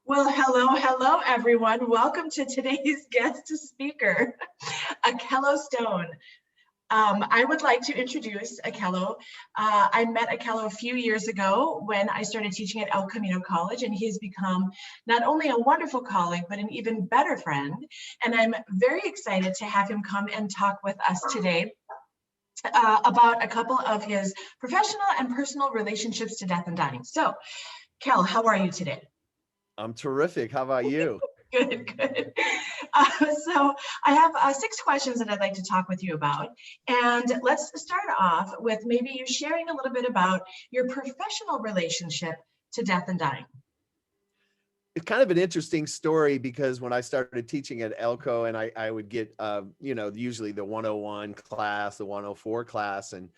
Well, hello, everyone. Welcome to today's guest speaker, Akello Stone. I would like to introduce Akello. I met Akello a few years ago when I started teaching at El Camino College, and he's become not only a wonderful colleague, but an even better friend. And I'm very excited to have him come and talk with us today about a couple of his professional and personal relationships to death and dying. So, Kel, how are you today? I'm terrific. How about you? Good. So I have 6 questions that I'd like to talk with you about. And let's start off with maybe you sharing a little bit about your professional relationship to death and dying. It's kind of an interesting story because when I started teaching at Elko and I would get, usually the 101 class, the 104 class, and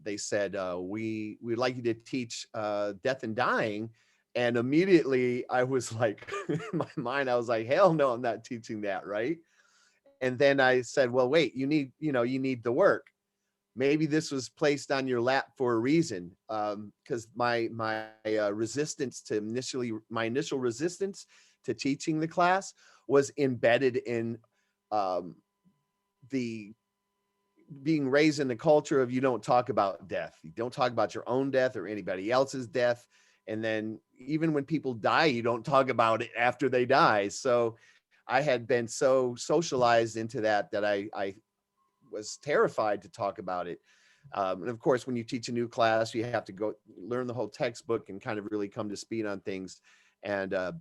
they said, we'd like you to teach death and dying. And immediately I was like, in my mind, I was like, hell no, I'm not teaching that, right? And then I said, well, wait, you need the work. Maybe this was placed on your lap for a reason, because my initial resistance to teaching the class was embedded in the being raised in the culture of you don't talk about death. You don't talk about your own death or anybody else's death. And then even when people die, you don't talk about it after they die. So I had been so socialized into that I was terrified to talk about it. And of course, when you teach a new class, you have to go learn the whole textbook and kind of really come to speed on things. And I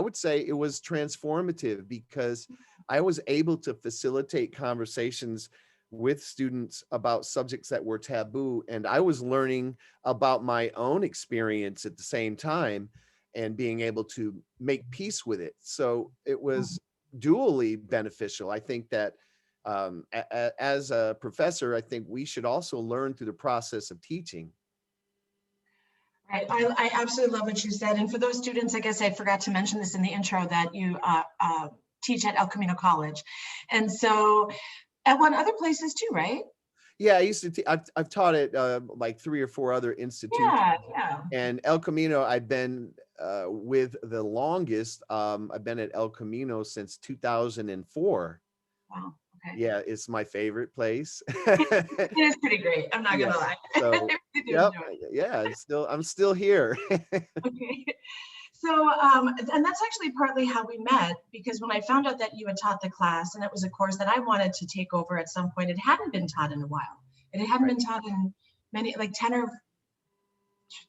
would say it was transformative because I was able to facilitate conversations with students about subjects that were taboo. And I was learning about my own experience at the same time and being able to make peace with it. So it was dually beneficial. I think that as a professor, I think we should also learn through the process of teaching. Right. I absolutely love what you said. And for those students, I guess I forgot to mention this in the intro that you teach at El Camino College. And so at one other places too, right? Yeah, I used to. I've taught at like 3 or 4 other institutions. Yeah. And El Camino, I've been with the longest. I've been at El Camino since 2004. Wow. Okay. Yeah, it's my favorite place. It is pretty great. I'm not gonna lie. So, yep, yeah, I'm still here. Okay. So, and that's actually partly how we met, because when I found out that you had taught the class and it was a course that I wanted to take over at some point, it hadn't been taught in a while. It hadn't been taught in many, like 10 or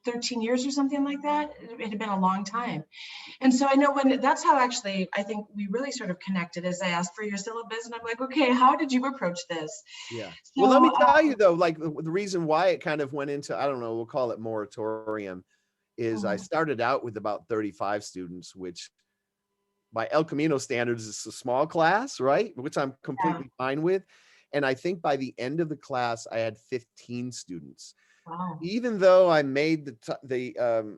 13 years or something like that. It had been a long time. And so I know that's how actually I think we really sort of connected, as I asked for your syllabus and I'm like, okay, how did you approach this? Yeah. So, well, let me tell you though, like the reason why it kind of went into, I don't know, we'll call it moratorium, is I started out with about 35 students, which by El Camino standards is a small class, right? Which I'm completely fine with. And I think by the end of the class, I had 15 students. Wow. Even though I made the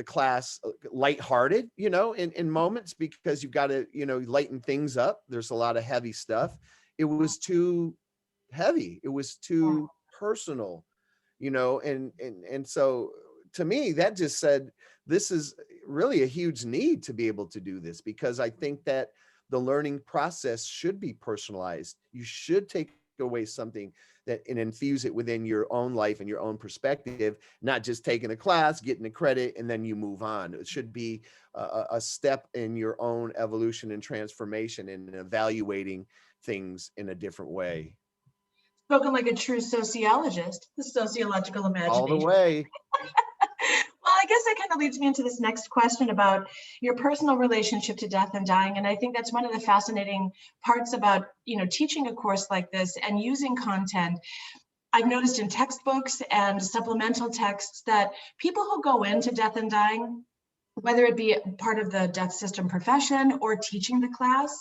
class lighthearted, in moments, because you've got to, lighten things up. There's a lot of heavy stuff. It was too heavy. It was too personal, and so to me, that just said, this is really a huge need to be able to do this, because I think that the learning process should be personalized. You should take away something and infuse it within your own life and your own perspective, not just taking a class, getting a credit, and then you move on. It should be a step in your own evolution and transformation and evaluating things in a different way. Spoken like a true sociologist, the sociological imagination. All the way. Well, I guess that kind of leads me into this next question about your personal relationship to death and dying. And I think that's one of the fascinating parts about, teaching a course like this and using content. I've noticed in textbooks and supplemental texts that people who go into death and dying, whether it be part of the death system profession or teaching the class,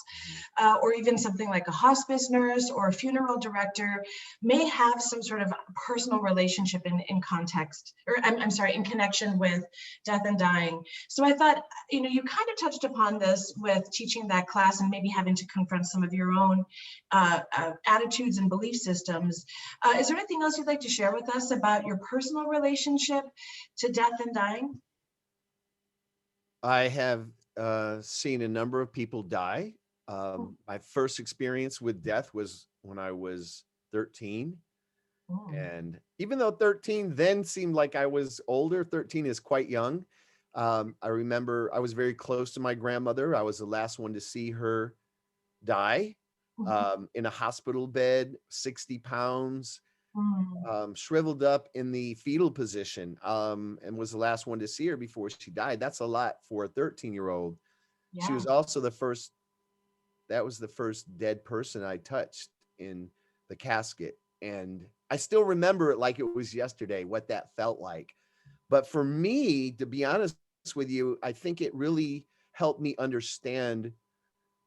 or even something like a hospice nurse or a funeral director, may have some sort of personal relationship in context, or I'm sorry, in connection with death and dying. So I thought, you kind of touched upon this with teaching that class and maybe having to confront some of your own attitudes and belief systems. Is there anything else you'd like to share with us about your personal relationship to death and dying? I have seen a number of people die. Mm, My first experience with death was when I was 13. mm, And even though 13 then seemed like I was older, 13 is quite young. I remember I was very close to my grandmother. I was the last one to see her die mhm, in a hospital bed, 60 pounds, mm. shriveled up in the fetal position, and was the last one to see her before she died. That's a lot for a 13-year-old. She Yeah. was also that was the first dead person I touched in the casket. And I still remember it like it was yesterday, what that felt like. But for me, to be honest with you, I think it really helped me understand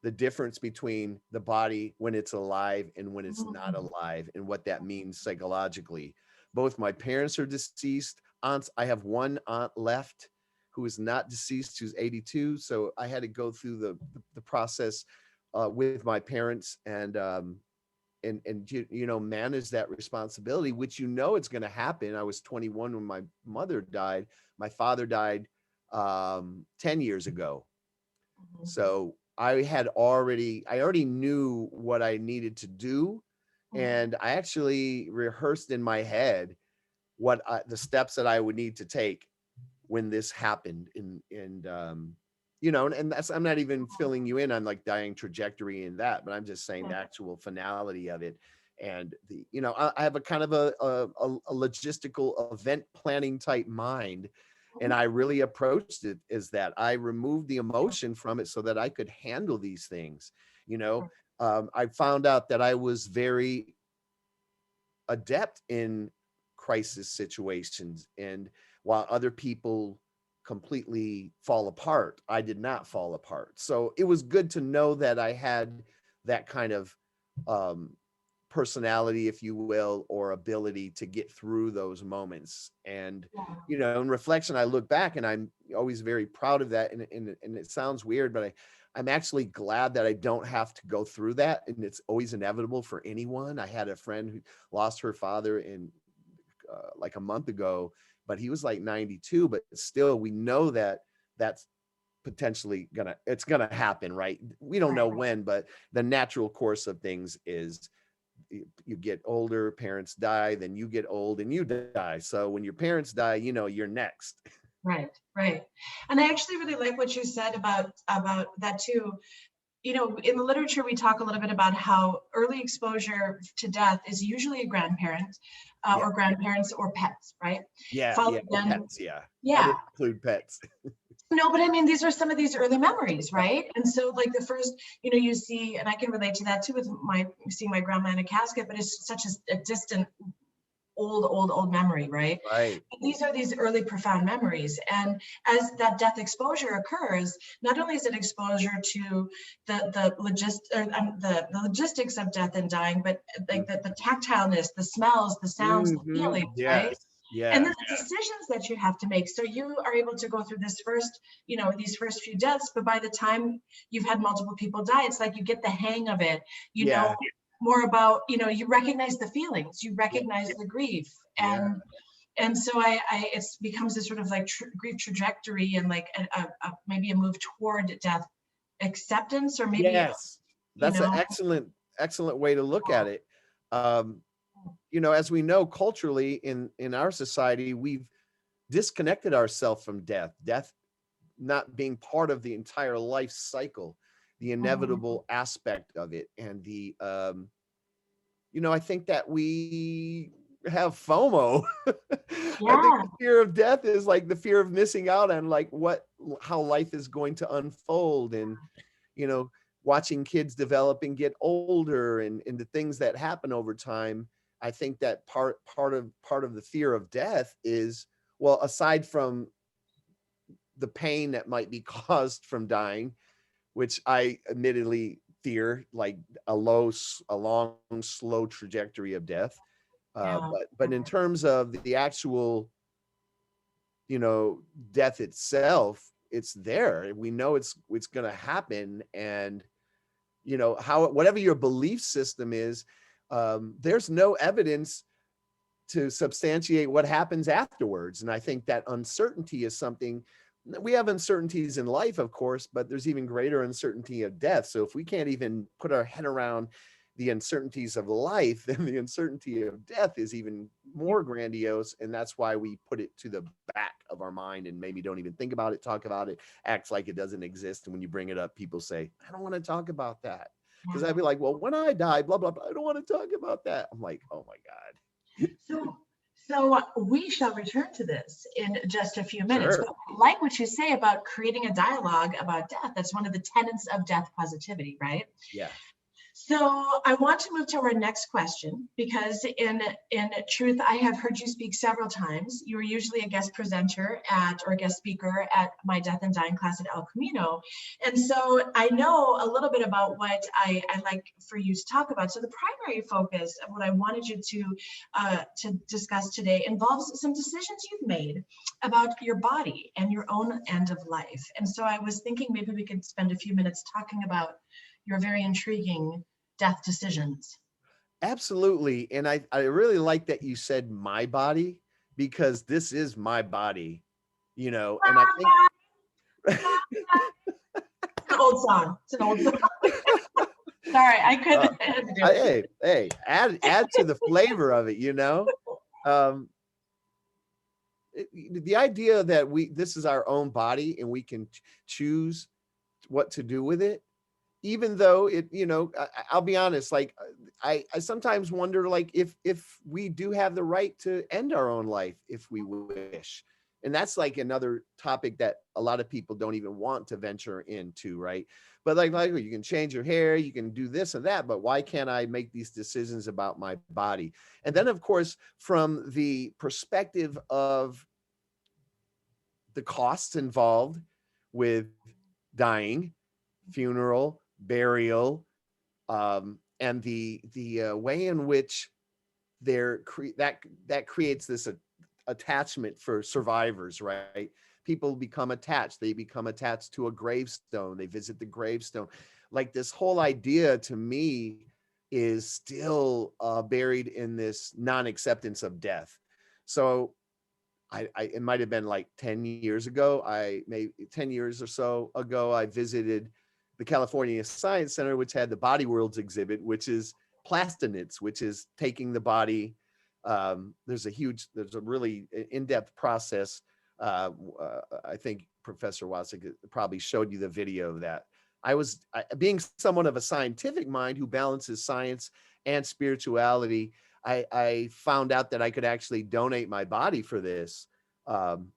the difference between the body when it's alive and when it's not Mm, alive and what that means psychologically. Both my parents are deceased. Aunts, I have one aunt left who is not deceased, who's 82. So I had to go through the process with my parents and manage that responsibility, which it's going to happen. I was 21 when my mother died. My father died 10 years ago. mhm, So I already knew what I needed to do. mhm. And I actually rehearsed in my head the steps that I would need to take when this happened. And that's, I'm not even filling you in on like dying trajectory and that, but I'm just saying the Yeah. actual finality of it. And I have a kind of a logistical event planning type mind. And Mhm. I really approached it as that I removed the emotion from it so that I could handle these things. You know, Right. I found out that I was very adept in crisis situations. And while other people completely fall apart, I did not fall apart. So it was good to know that I had that kind of um, personality, if you will, or ability to get through those moments. And, Yeah. in reflection, I look back and I'm always very proud of that. And it sounds weird, but I'm actually glad that I don't have to go through that. And it's always inevitable for anyone. I had a friend who lost her father in like a month ago, but he was like 92. But still, we know that that's potentially it's gonna happen, right? We don't Right. know when, but the natural course of things is you get older, parents die, then you get old and you die. So when your parents die, you're next. Right. Right. And I actually really like what you said about that too. In the literature, we talk a little bit about how early exposure to death is usually a grandparent Yeah, or grandparents or pets, right? yeah. Followed Oh, then, pets, yeah. I yeah. didn't include pets. No, but I mean, these are some of these early memories, right? And so, like the first, you see, and I can relate to that too with seeing my grandma in a casket, but it's such a distant, old memory, right? Right. But these are these early profound memories, and as that death exposure occurs, not only is it exposure to the logistics of death and dying, but like the tactileness, the smells, the sounds, the Mm-hmm. feelings, right? Yes, And then yes. the decisions that you have to make. So you are able to go through these first few deaths, but by the time you've had multiple people die, it's like you get the hang of it, you know Yeah, more about, you recognize the feelings, you yeah, recognize the grief. yeah. And so it becomes this sort of like grief trajectory and like maybe a move toward death acceptance, or maybe, Yes, you that's an know, excellent way to look at it. Um, as we know culturally in our society, we've disconnected ourselves from death. Death not being part of the entire life cycle, the mhm. inevitable aspect of it, and I think that we have FOMO. I think Yeah, the fear of death is like the fear of missing out on like how life is going to unfold, and you know, watching kids develop and get older, and the things that happen over time. I think that part of the fear of death is, well, aside from the pain that might be caused from dying, which I admittedly fear, like a long, slow trajectory of death. yeah, But in terms of the actual, you know, death itself, it's there. We know it's going to happen, and whatever your belief system is, there's no evidence to substantiate what happens afterwards. And I think that uncertainty is something We have uncertainties in life, of course, but there's even greater uncertainty of death. So if we can't even put our head around the uncertainties of life, then the uncertainty of death is even more grandiose. And that's why we put it to the back of our mind and maybe don't even think about it, talk about it, acts like it doesn't exist. And when you bring it up, people say, I don't want to talk about that. Because I'd be like, well, when I die, blah, blah, blah, I don't want to talk about that. I'm like, oh my God. So we shall return to this in just a few minutes. Sure. But like what you say about creating a dialogue about death, that's one of the tenets of death positivity, right? Yeah. So I want to move to our next question, because in truth, I have heard you speak several times. You were usually a guest presenter or a guest speaker at my Death and Dying class at El Camino. And so I know a little bit about what I like for you to talk about. So the primary focus of what I wanted you to discuss today involves some decisions you've made about your body and your own end of life. And so I was thinking maybe we could spend a few minutes talking about your very intriguing death decisions. Absolutely. And I really like that you said my body, because this is my body, and I think It's an old song. It's an old song. Sorry, I couldn't do it. hey, add to the flavor of it, the idea that this is our own body and we can choose what to do with it, even though I'll be honest, like I sometimes wonder, like if we do have the right to end our own life if we wish. And that's like another topic that a lot of people don't even want to venture into, right? But like you can change your hair, you can do this and that, but why can't I make these decisions about my body? And then of course, from the perspective of the costs involved with dying, funeral, burial, and the way in which that creates this attachment for survivors, right? People become attached. They become attached to a gravestone. They visit the gravestone. Like this whole idea to me is still buried in this non-acceptance of death. So it might have been like 10 years ago. Maybe 10 years or so ago, I visited the California Science Center, which had the Body Worlds exhibit, which is Plastination, which is taking the body. There's a really in-depth process. I think Professor Wosick probably showed you the video of that. Being someone of a scientific mind who balances science and spirituality, I found out that I could actually donate my body for this. And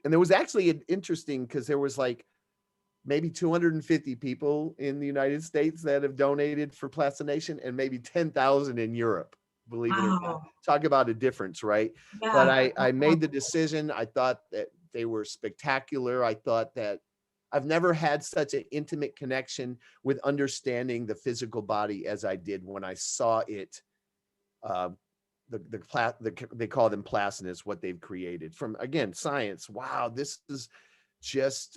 there was actually interesting, because there was like maybe 250 people in the United States that have donated for Plastination, and maybe 10,000 in Europe, believe it or not. Talk about a difference, right? Yeah. But I made the decision. I thought that they were spectacular. I thought that I've never had such an intimate connection with understanding the physical body as I did when I saw it. They call them plastinates, what they've created from, again, science. Wow, this is just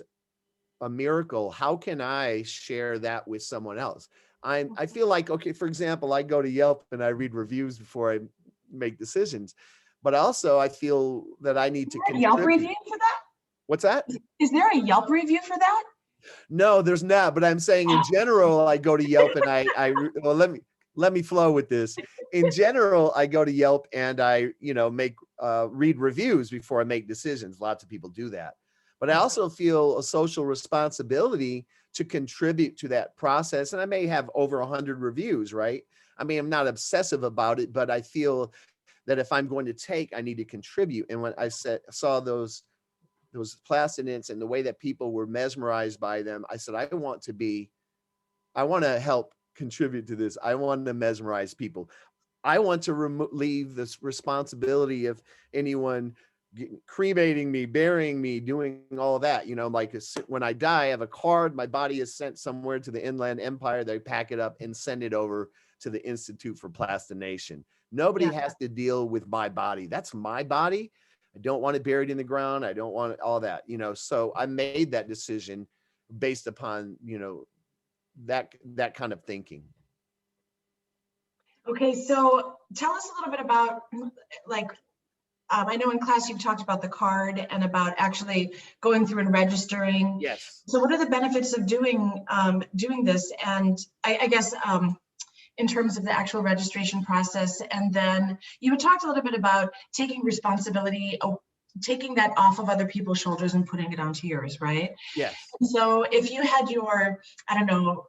a miracle. How can I share that with someone else? I feel like, okay, for example, I go to Yelp and I read reviews before I make decisions, but also I feel that I need to contribute. Yelp review for that? What's that? Is there a Yelp review for that? No, there's not. But I'm saying in general, I go to Yelp and well, let me flow with this. In general, I go to Yelp and I, read reviews before I make decisions. Lots of people do that. But I also feel a social responsibility to contribute to that process. And I may have over 100 reviews, right? I mean, I'm not obsessive about it, but I feel that if I'm going to take, I need to contribute. And when I saw those plastinates and the way that people were mesmerized by them, I said, I want to help contribute to this. I want to mesmerize people. I want to leave this responsibility of anyone cremating me, burying me, doing all of that. Like when I die, I have a card. My body is sent somewhere to the Inland Empire. They pack it up and send it over to the Institute for Plastination. Nobody has to deal with my body. That's my body. I don't want it buried in the ground. I don't want all that, so I made that decision based upon, that kind of thinking. Okay. So tell us a little bit about, like, I know in class you've talked about the card and about actually going through and registering. Yes. So what are the benefits of doing this? And I guess in terms of the actual registration process. And then you had talked a little bit about taking responsibility, taking that off of other people's shoulders and putting it onto yours, right? Yes. So if you had your, I don't know,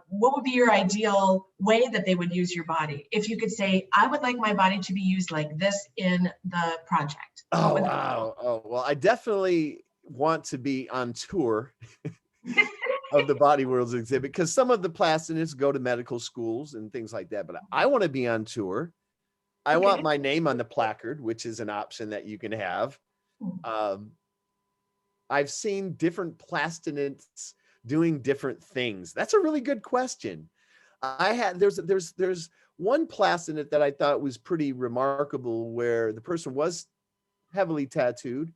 what would be your ideal way that they would use your body? If you could say, I would like my body to be used like this in the project. Oh, wow. Oh, well, I definitely want to be on tour of the Body Worlds exhibit, because some of the plasticists go to medical schools and things like that, but I want to be on tour. I want my name on the placard, which is an option that you can have. I've seen different plastinates doing different things. That's a really good question. There's one plastinate that I thought was pretty remarkable, where the person was heavily tattooed.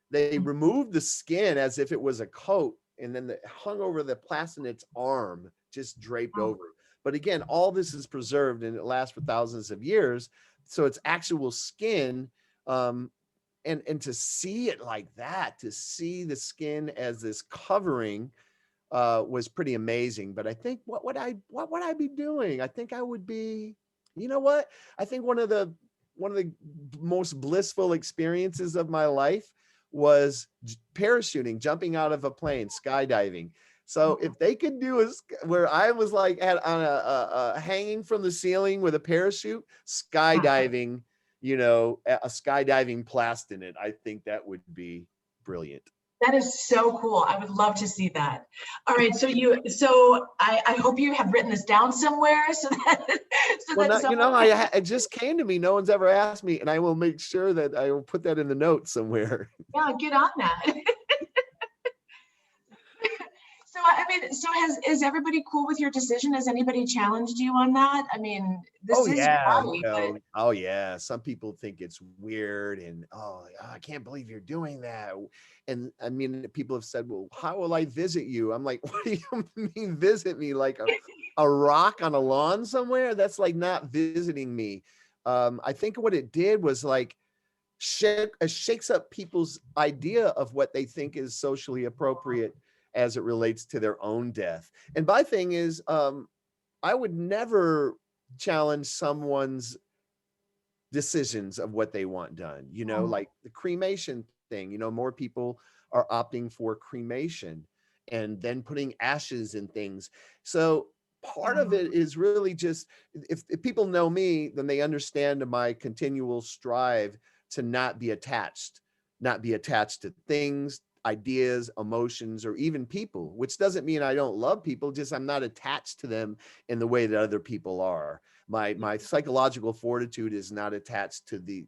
They removed the skin as if it was a coat, and then hung over the plastinate's arm, just draped over. But again, all this is preserved and it lasts for thousands of years. So it's actual skin. And to see it like that, to see the skin as this covering, was pretty amazing. But I think what would I be doing? I think I would be, you know what? I think one of the most blissful experiences of my life was parachuting, jumping out of a plane, skydiving. So if they could do where I was like on a hanging from the ceiling with a parachute, skydiving, a skydiving plastinate, I think that would be brilliant. That is so cool. I would love to see that. All right. So I hope you have written this down somewhere so that, it just came to me. No one's ever asked me, and I will make sure that I will put that in the notes somewhere. Yeah, get on that. So, I mean, is everybody cool with your decision? Has anybody challenged you on that? I mean, this is your body, but... Oh yeah. Some people think it's weird and, I can't believe you're doing that. And I mean, people have said, well, how will I visit you? I'm like, what do you mean visit me? Like a rock on a lawn somewhere? That's like not visiting me. I think what it did was like shakes up people's idea of what they think is socially appropriate as it relates to their own death. And my thing is, I would never challenge someone's decisions of what they want done, like the cremation thing, more people are opting for cremation and then putting ashes in things. So part of it is really just, if people know me, then they understand my continual strive to not be attached to things, ideas, emotions, or even people, which doesn't mean I don't love people, just I'm not attached to them in the way that other people are. My psychological fortitude is not attached to the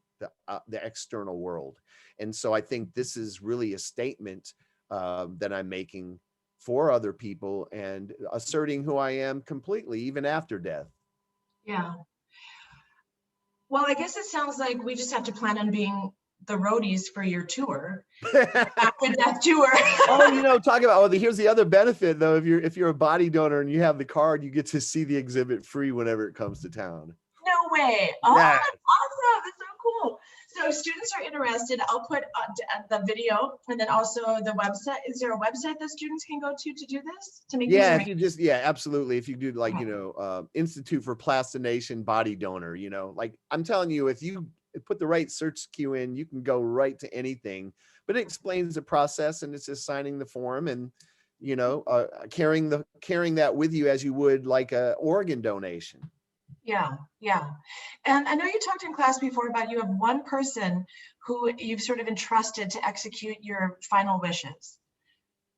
external world. And so I think this is really a statement that I'm making for other people and asserting who I am completely, even after death. Yeah. Well, I guess it sounds like we just have to plan on being the roadies for your tour, after death tour. Talk about, here's the other benefit though. If you're a body donor and you have the card, you get to see the exhibit free whenever it comes to town. No way. Oh, yeah. That's awesome. That's so cool. So if students are interested, I'll put the video and then also the website. Is there a website that students can go to do this? To make absolutely. If you do like, Institute for Plastination Body Donor, like I'm telling you, if you put the right search key in, you can go right to anything, but it explains the process, and it's just signing the form and, carrying that with you as you would like a organ donation. Yeah. And I know you talked in class before about you have one person who you've sort of entrusted to execute your final wishes.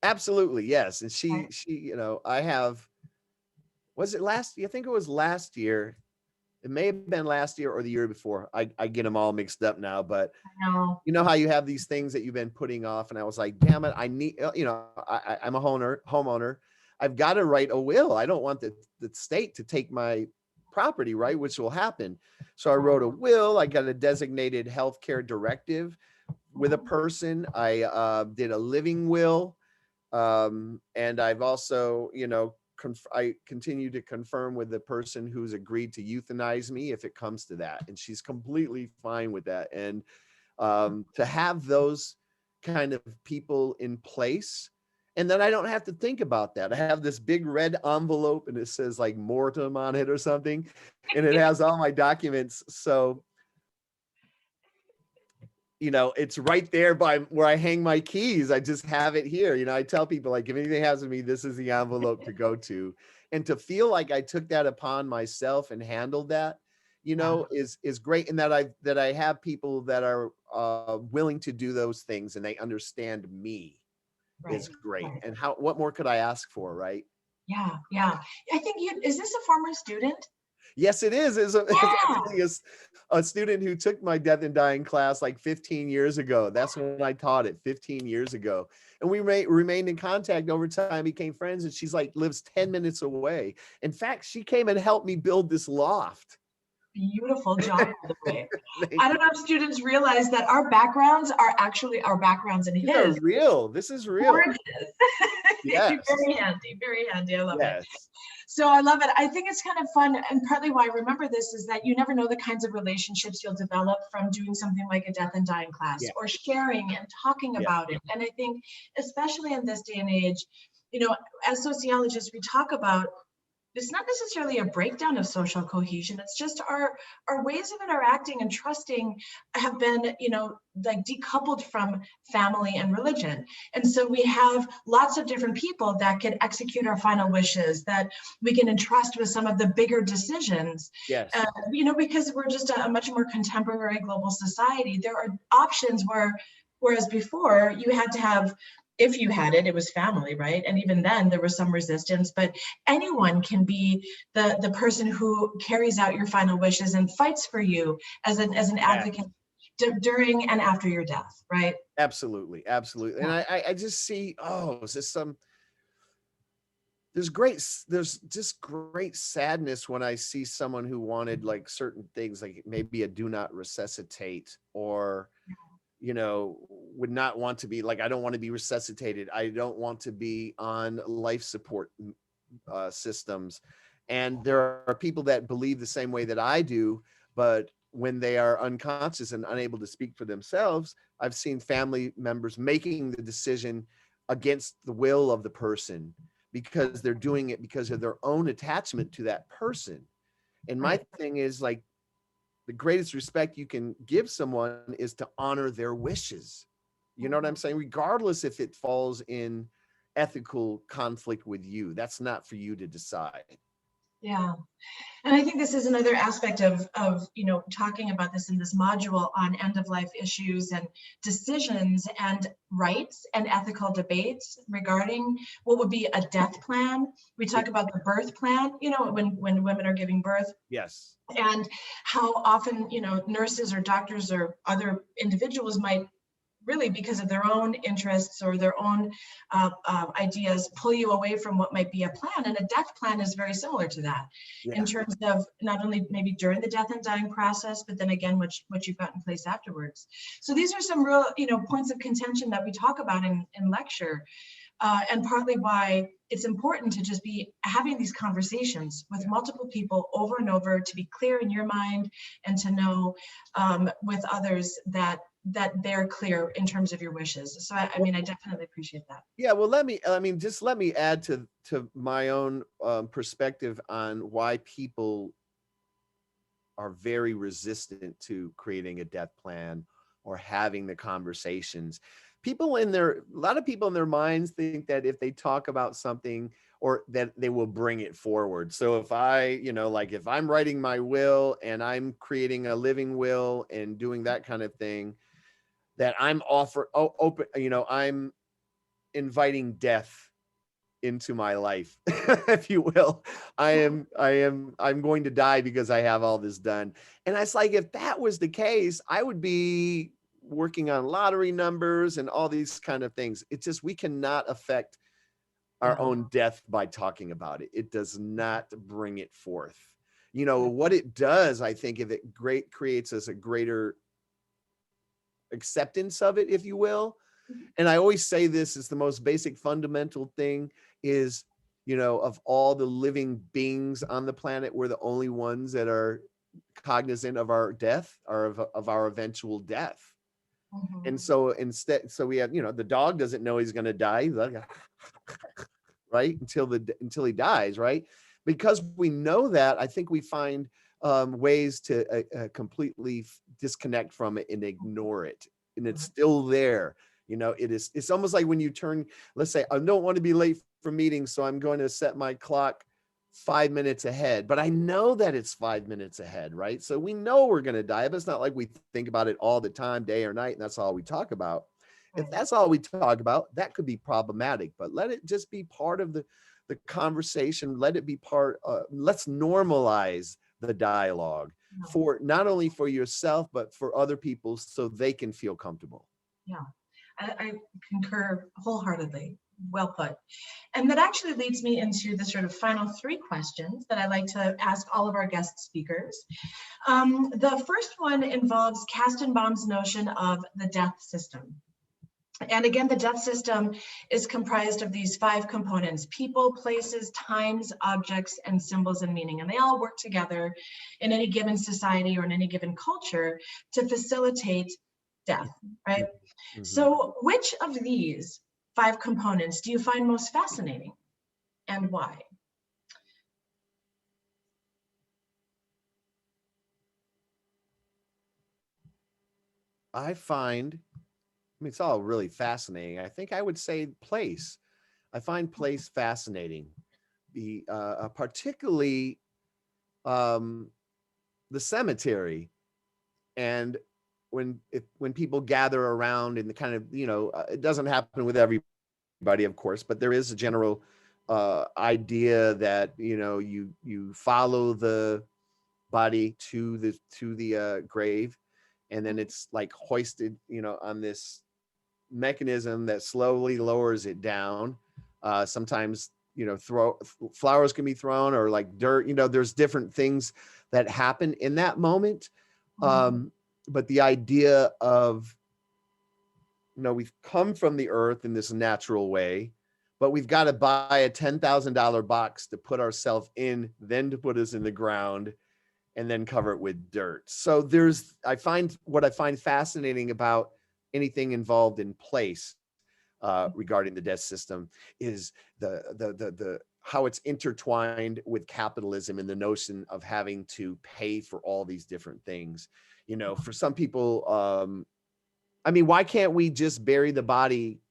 Absolutely. Yes. And she, I have, was it last year? I think it was last year. It may have been last year or the year before. I get them all mixed up now, but you know how you have these things that you've been putting off. And I was like, damn it. I need, I'm a homeowner. I've got to write a will. I don't want the state to take my property, right? Which will happen. So I wrote a will. I got a designated healthcare directive with a person. I did a living will. And I've also, I continue to confirm with the person who's agreed to euthanize me if it comes to that. And she's completely fine with that. And To have those kind of people in place. And then I don't have to think about that. I have this big red envelope and it says like mortem on it or something. And it has all my documents. So, you know, it's right there by where I hang my keys. I just have it here. You know, I tell people like, if anything happens to me, this is the envelope to go to. And to feel like I took that upon myself and handled that, you know, is great. And that I have people that are willing to do those things and they understand me is great. Right. And what more could I ask for, right? Yeah, yeah. I think is this a former student? Yes, it is. It's Yeah. actually a student who took my death and dying class like 15 years ago. That's when I taught it 15 years ago. And we remained in contact over time, became friends. And she's like, lives 10 minutes away. In fact, she came and helped me build this loft. Beautiful job, by the way. Thank I don't know if students realize that our backgrounds are actually our backgrounds in These are his. real. This is real. Gorgeous. Yes. Very handy, very handy. I love it. Yes. So I love it. I think it's kind of fun. And partly why I remember this is that you never know the kinds of relationships you'll develop from doing something like a death and dying class Yeah. or sharing and talking Yeah. about it. And I think, especially in this day and age, you know, as sociologists, we talk about it's not necessarily a breakdown of social cohesion. It's just our ways of interacting and trusting have been, you know, like decoupled from family and religion. And so we have lots of different people that can execute our final wishes, that we can entrust with some of the bigger decisions. Yes. You know, because we're just a much more contemporary global society. There are options whereas before you had to have, if you had it, it was family, right? And even then there was some resistance, but anyone can be the person who carries out your final wishes and fights for you as an advocate during and after your death, right? Absolutely. Absolutely. And I just see, is this there's just great sadness when I see someone who wanted like certain things, like maybe a do not resuscitate, or you know, would not want to be like, I don't want to be resuscitated. I don't want to be on life support systems. And there are people that believe the same way that I do, but when they are unconscious and unable to speak for themselves, I've seen family members making the decision against the will of the person because they're doing it because of their own attachment to that person. And my thing is like, the greatest respect you can give someone is to honor their wishes. You know what I'm saying? Regardless if it falls in ethical conflict with you, that's not for you to decide. Yeah. And I think this is another aspect of you know, talking about this in this module on end of life issues and decisions and rights and ethical debates regarding what would be a death plan. We talk about the birth plan, you know, when women are giving birth. Yes. And how often, you know, nurses or doctors or other individuals might really, because of their own interests or their own ideas, pull you away from what might be a plan. And a death plan is very similar to that, in terms of not only maybe during the death and dying process, but then again, what you've got in place afterwards. So these are some real, you know, points of contention that we talk about in lecture. And partly why it's important to just be having these conversations with multiple people over and over, to be clear in your mind and to know with others that they're clear in terms of your wishes. So I mean, I definitely appreciate that. Yeah, well, let me add to my own perspective on why people are very resistant to creating a death plan or having the conversations. A lot of people in their minds think that if they talk about something, or that they will bring it forward. So if if I'm writing my will and I'm creating a living will and doing that kind of thing, that I'm I'm inviting death into my life, if you will. I'm going to die because I have all this done. And it's like, if that was the case, I would be working on lottery numbers and all these kind of things. It's just, we cannot affect our own death by talking about it. It does not bring it forth. You know, what it does, I think, if it creates us a greater acceptance of it, if you will. And I always say this is the most basic fundamental thing is, you know, of all the living beings on the planet, we're the only ones that are cognizant of our death, or of our eventual death. And Mhm. so instead, so we have, the dog doesn't know he's going to die. He's like, right, until he dies, right? Because we know that, I think we find ways to completely disconnect from it and ignore it, and it's Right. still there. It's almost like when you turn, let's say, I don't want to be late for meetings, so I'm going to set my clock 5 minutes ahead, but I know that it's 5 minutes ahead, right? So we know we're going to die, but it's not like we think about it all the time, day or night, and that's all we talk about. If Right. that's all we talk about, that could be problematic, but let it just be part of the conversation. Let it be part, let's normalize the dialogue, Yeah. for not only for yourself, but for other people, so they can feel comfortable. Yeah. I concur wholeheartedly. Well put. And that actually leads me into the sort of final three questions that I like to ask all of our guest speakers. The first one involves Kastenbaum's notion of the death system. And again, the death system is comprised of these five components: people, places, times, objects, and symbols and meaning. And they all work together in any given society or in any given culture to facilitate death, right? Mm-hmm. So which of these five components do you find most fascinating, and why? I find, it's all really fascinating. I think I would say place. I find place fascinating. Particularly um, the cemetery, and when people gather around, and the kind of, it doesn't happen with everybody, of course, but there is a general idea that you follow the body to the grave, and then it's like hoisted, on this mechanism that slowly lowers it down. Sometimes, flowers can be thrown, or like dirt. There's different things that happen in that moment. But the idea of, we've come from the earth in this natural way, but we've got to buy a $10,000 box to put ourselves in, then to put us in the ground, and then cover it with dirt. So what I find fascinating about anything involved in place, regarding the death system, is the how it's intertwined with capitalism, and the notion of having to pay for all these different things. For some people, I mean, why can't we just bury the body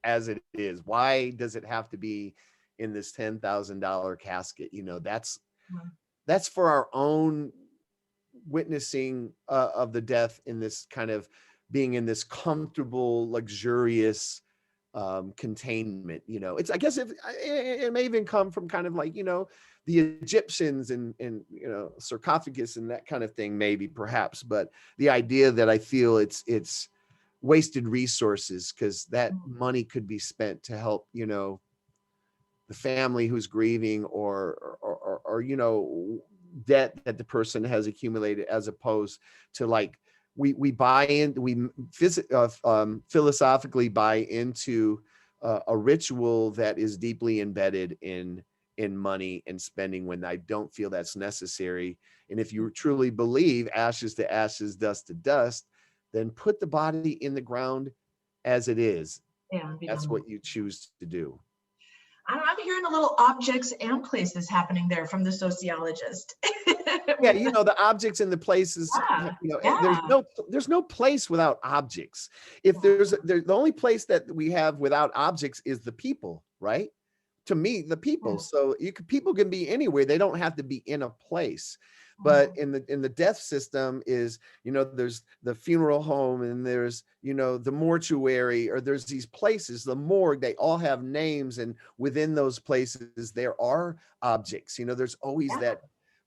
as it is? Why does it have to be in this $10,000 casket? That's for our own witnessing of the death, in this kind of being in this comfortable, luxurious containment. It's, I guess, if it may even come from kind of like, the Egyptians, and sarcophagus and that kind of thing, maybe, perhaps. But the idea that I feel it's wasted resources, because that money could be spent to help, the family who's grieving, or debt that the person has accumulated, as opposed to, like, we buy in, philosophically buy into a ritual that is deeply embedded in money and spending, when I don't feel that's necessary. And if you truly believe ashes to ashes, dust to dust, then put the body in the ground as it is. Yeah, be That's done. what you choose to do. I'm hearing a little objects and places happening there from the sociologist. Yeah, the objects and the places, Yeah, there's yeah, no place without objects. If the only place that we have without objects is the people, right? To me, the people. yeah. So people can be anywhere. They don't have to be in a place. But Mhm. in the death system is, there's the funeral home, and there's, the mortuary, or there's these places, the morgue. They all have names, and within those places there are objects. There's always Yeah, that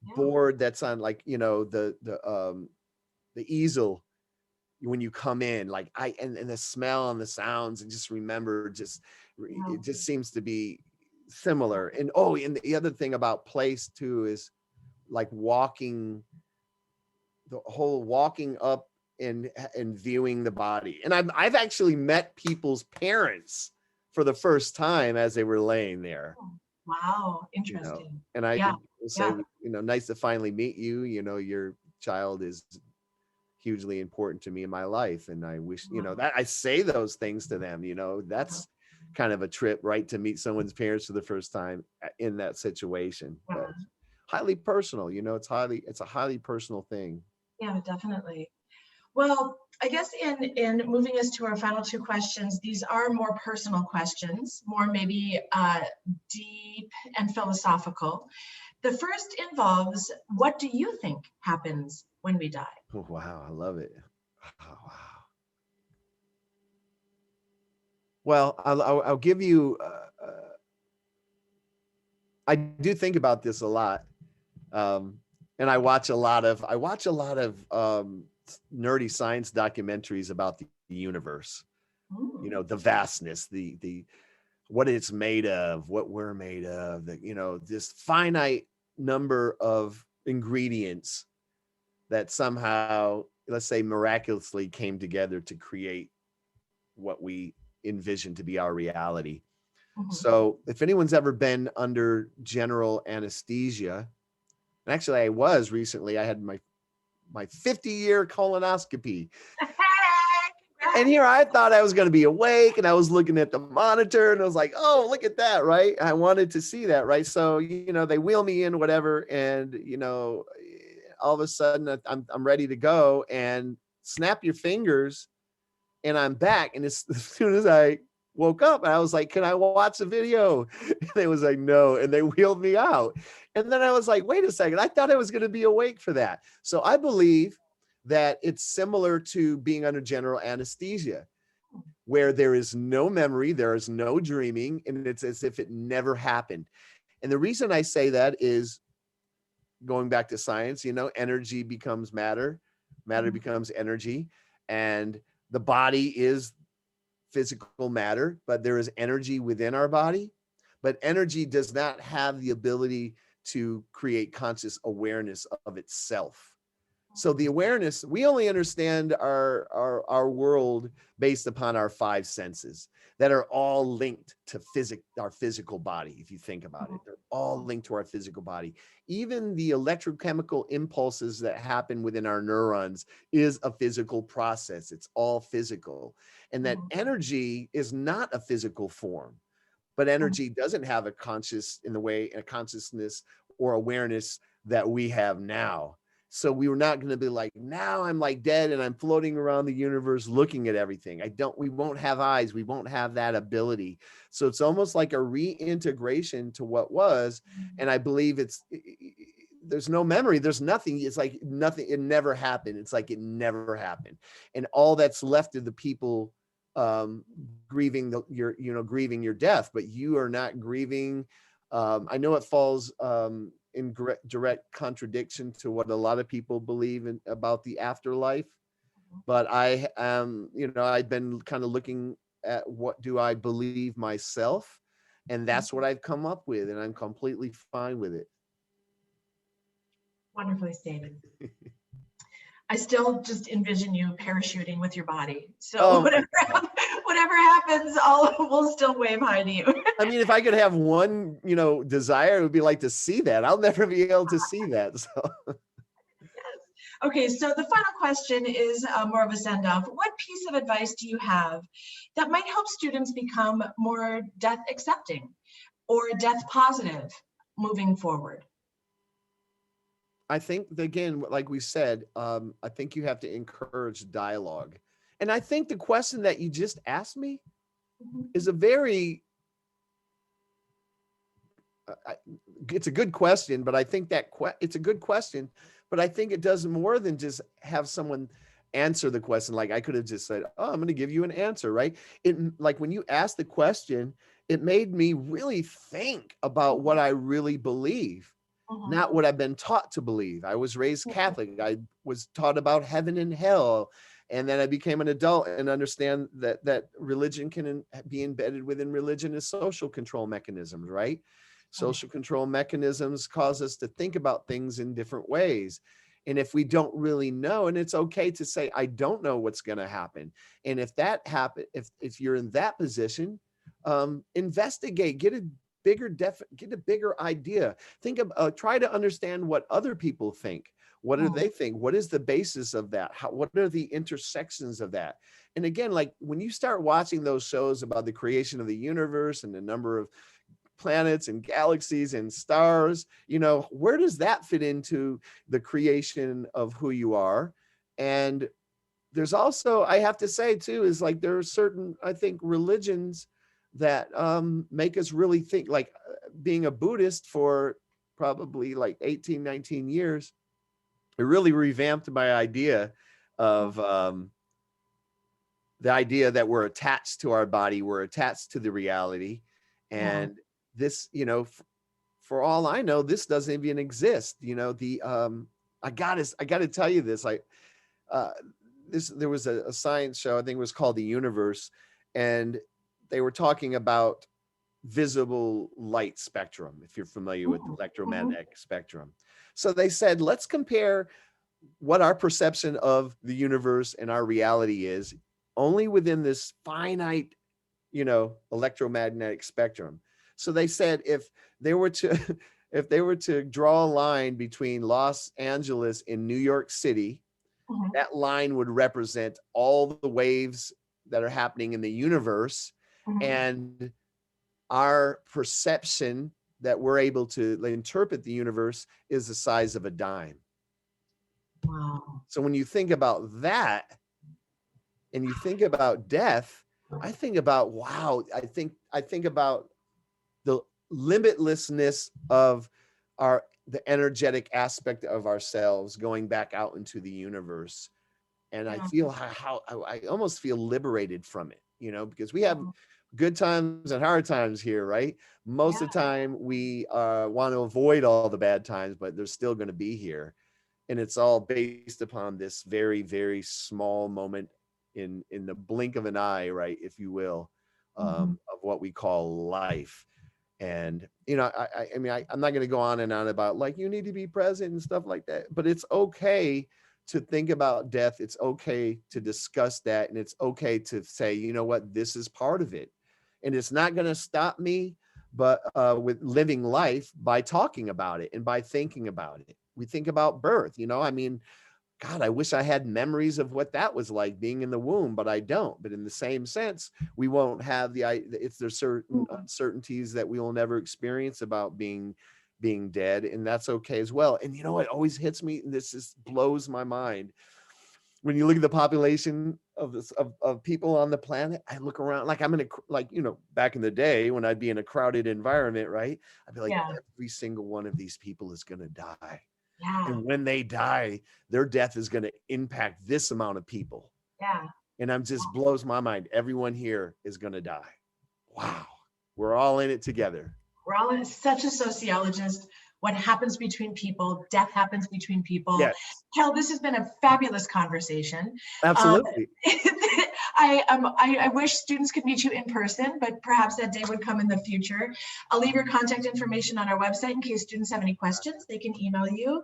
yeah. board that's on, like, the easel when you come in, like, and the smell and the sounds, and just remember, Yeah. it just seems to be similar. And the other thing about place too is, like, walking up and viewing the body. And I've actually met people's parents for the first time as they were laying there. Wow, you know, interesting. and I Yeah, say, yeah. nice to finally meet you. Your child is hugely important to me in my life. And I wish, that I say those things to them, that's kind of a trip, right? To meet someone's parents for the first time in that situation. But highly personal, it's a highly personal thing. Yeah, definitely. Well, I guess in moving us to our final two questions, these are more personal questions, more maybe deep and philosophical. The first involves, what do you think happens when we die? Oh, wow, I love it. Oh, wow. Well, I'll give you. I do think about this a lot, and I watch a lot of nerdy science documentaries about the universe. The vastness, the what it's made of, what we're made of, this finite number of ingredients that somehow, let's say, miraculously came together to create what we envision to be our reality. So if anyone's ever been under general anesthesia, and actually I was recently, I had my 50-year colonoscopy. And here I thought I was going to be awake, and I was looking at the monitor and I was like, oh, look at that, right? I wanted to see that, right? So, they wheel me in, whatever. And, all of a sudden I'm ready to go, and snap your fingers and I'm back. And as soon as I woke up, I was like, can I watch the video? And they was like, no. And they wheeled me out. And then I was like, wait a second, I thought I was going to be awake for that. So I believe that it's similar to being under general anesthesia, where there is no memory, there is no dreaming, and it's as if it never happened. And the reason I say that is, going back to science, energy becomes matter, matter becomes energy, and the body is physical matter, but there is energy within our body. But energy does not have the ability to create conscious awareness of itself. So the awareness, we only understand our world based upon our five senses that are all linked to our physical body. If you think about it, they're all linked to our physical body. Even the electrochemical impulses that happen within our neurons is a physical process. It's all physical. And that energy is not a physical form, but energy doesn't have a consciousness or awareness that we have now. So we were not going to be like, now I'm like dead and I'm floating around the universe looking at everything. We won't have eyes. We won't have that ability. So it's almost like a reintegration to what was. And I believe there's no memory. There's nothing. It's like nothing. It never happened. It's like it never happened. And all that's left of the people grieving your death, but you are not grieving. I know it falls in direct contradiction to what a lot of people believe about the afterlife, but I've been kind of looking at what do I believe myself, and that's what I've come up with, and I'm completely fine with it. Wonderfully stated. I still just envision you parachuting with your body. So whatever happens, we'll still wave hi to you. I mean, if I could have one, desire, it would be like to see that. I'll never be able to see that. So. Yes. Okay, so the final question is more of a send-off. What piece of advice do you have that might help students become more death accepting or death positive moving forward? I think, again, like we said, I think you have to encourage dialogue. And I think the question that you just asked me is a very, it's a good question, but I think it's a good question, but I think it does more than just have someone answer the question. Like I could have just said, oh, I'm going to give you an answer, right? Like when you asked the question, it made me really think about what I really believe. Not what I've been taught to believe. I was raised Catholic. I was taught about heaven and hell. And then I became an adult and understand that religion can be embedded within religion as social control mechanisms, right? Social control mechanisms cause us to think about things in different ways. And if we don't really know, and it's okay to say, I don't know what's going to happen. And if that happens, if you're in that position, investigate, get a bigger idea. Think of, try to understand what other people think. What do they think? What is the basis of that? What are the intersections of that? And again, like when you start watching those shows about the creation of the universe and the number of planets and galaxies and stars, you know, where does that fit into the creation of who you are? And there's also, I have to say too, is like there are certain, I think, religions that make us really think, like being a Buddhist for probably like 18, 19 years, it really revamped my idea of the idea that we're attached to our body, we're attached to the reality. And this, you know, for all I know, this doesn't even exist. You know, I gotta tell you this, like, there was a science show, I think it was called The Universe, and they were talking about visible light spectrum, if you're familiar with electromagnetic spectrum. So they said, let's compare what our perception of the universe and our reality is only within this finite, you know, electromagnetic spectrum. So they said if they were to draw a line between Los Angeles and New York City, that line would represent all the waves that are happening in the universe, and our perception that we're able to interpret the universe is the size of a dime. Wow. So when you think about that and you think about death, I think about, wow, I think about the limitlessness of the energetic aspect of ourselves going back out into the universe. And I feel how I almost feel liberated from it, you know, because we have good times and hard times here, right? Most of the time we want to avoid all the bad times, but they're still going to be here. And it's all based upon this very, very small moment in the blink of an eye, right, if you will, of what we call life. And, you know, I mean, I'm not going to go on and on about like, you need to be present and stuff like that, but it's okay to think about death. It's okay to discuss that. And it's okay to say, you know what, this is part of it. And it's not going to stop me, but with living life by talking about it and by thinking about it. We think about birth, you know, I mean, God, I wish I had memories of what that was like being in the womb, but I don't. But in the same sense, we won't have there's certain uncertainties that we will never experience about being dead, and that's okay as well. And you know what always hits me, and this just blows my mind. When you look at the population of people on the planet, I look around like I'm in like, you know, back in the day when I'd be in a crowded environment, right? I'd be like, every single one of these people is going to die. And when they die, their death is going to impact this amount of people. And I'm just blows my mind. Everyone here is going to die. Wow. We're all in it together. We're all in, such a sociologist. What happens between people, death happens between people. Yes. Kel, this has been a fabulous conversation. Absolutely. I wish students could meet you in person, but perhaps that day would come in the future. I'll leave your contact information on our website in case students have any questions. They can email you.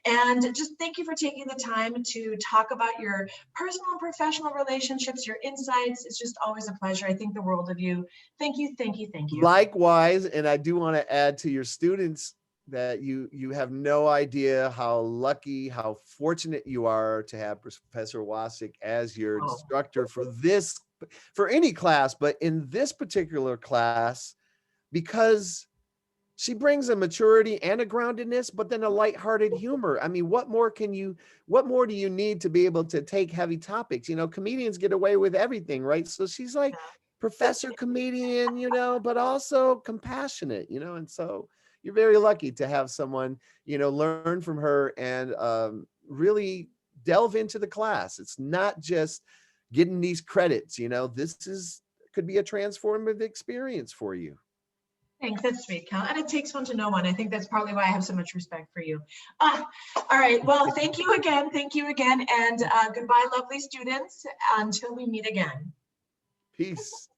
And just thank you for taking the time to talk about your personal and professional relationships, your insights. It's just always a pleasure. I think the world of you. Thank you, thank you, thank you. Likewise, and I do want to add to your students that you have no idea how lucky, how fortunate you are to have Professor Wosick as your instructor for any class, but in this particular class, because she brings a maturity and a groundedness, but then a lighthearted humor. I mean, what more do you need to be able to take heavy topics? You know, comedians get away with everything, right? So she's like professor comedian, you know, but also compassionate, you know, and so you're very lucky to have someone, you know, learn from her and really delve into the class. It's not just getting these credits, you know, could be a transformative experience for you. Thanks, that's sweet, Cal. And it takes one to know one. I think that's probably why I have so much respect for you. All right, well, thank you again, and goodbye, lovely students, until we meet again. Peace.